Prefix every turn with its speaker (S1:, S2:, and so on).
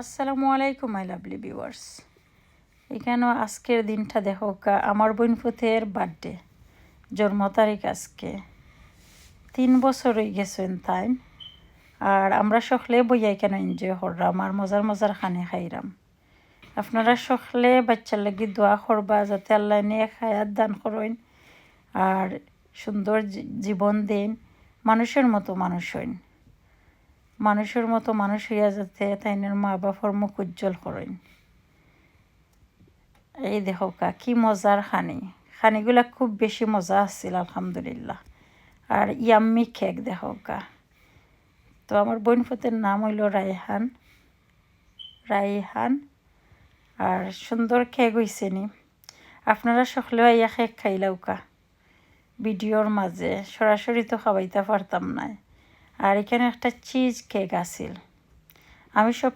S1: আসসালামু আলাইকুম my lovely viewers. এখানেও আজকের দিনটা দেখো আমার বোন ফুতের বার্থডে, জন্ম তারিখ আজকে 3 বছর হয়ে গেছেন তাই। আর আমরা সকলে বইয়া কেন এনজয় করলাম আর মজার মজার খানে খাইলাম। আপনারা সকলে বাচ্চার লাগি দোয়া করবা যাতে আল্লাহ নিয়ে হায়াত দান করেন আর সুন্দর জীবন দেন, মানুষের মতো মানুষ হইন, মানুষের মতো মানুষ হইয়া যাতে তাইনের মা বাবার মুখ উজ্জ্বল করেন। এই দেখো কি মজার খানিগুলা খুব বেশি মজা আসছিল আলহামদুলিল্লাহ। আর ইয়াম্মি কেক দেখো তো আমার বোন ফুতের নাম হইল রাইহান আর সুন্দর কেক হয়েছে নি। আপনারা সকলেও ইয়া কেক খাইলাও ভিডিওর মাঝে, সরাসরি তো খাওয়াইতে পারতাম না। আর এখানে একটা চিজ কেক আছিল। আমি সব